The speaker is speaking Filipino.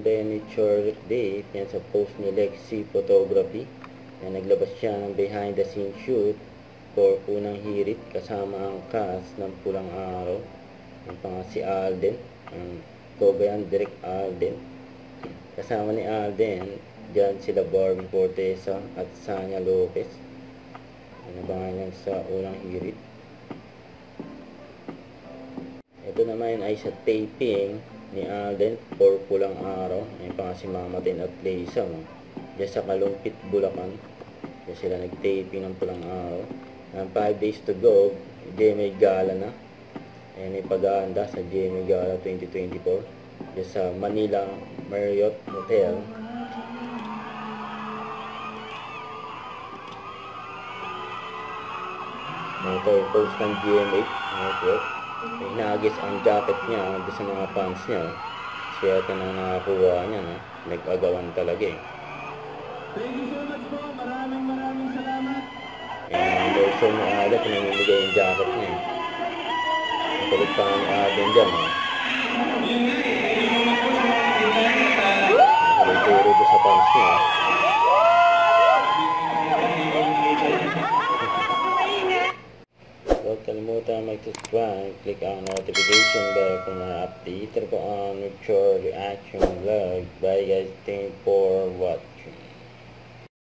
then with short date yan sa post ni Lexi Photography. Yan, naglabas siya ng behind the scene shoot for Unang Hirit kasama ang cast ng Pulang Araw. Yan pa nga si Alden, ang Cobayan Direct Alden. Kasama ni Alden dyan sila Barbie Fortesa at Sanya Lopez. Inabangan yan sa Unang Hirit. Ito naman ay sa taping ni Alden for Pulang Araw. Ayun pa nga si Mama Tin at Lisa diyan sa Kalumpit, Bulacan. Diyan sila nag-taping ng Pulang Araw. 5 days to go, GMA Gala na. Ayan ay pag-aanda sa GMA Gala 2024 diyan sa Manila Marriott Hotel. Ito yung post ng GMA Network. Inagis ang jacket niya doon sa mga fans niya. Swerte na nakakuha niya, no? Nag-agawan talaga eh. Thank you so much po. Maraming salamat. Ang verso ni Alden, pinamimigay yung jacket niya eh. Nakulit pa ni Alden dyan eh. Nakalituro doon sa fans niya. Huwag kalimutan mag-subscribe, click ang notification bell kung na-update ko on with your reaction vlog. Bye guys, thank you for watching.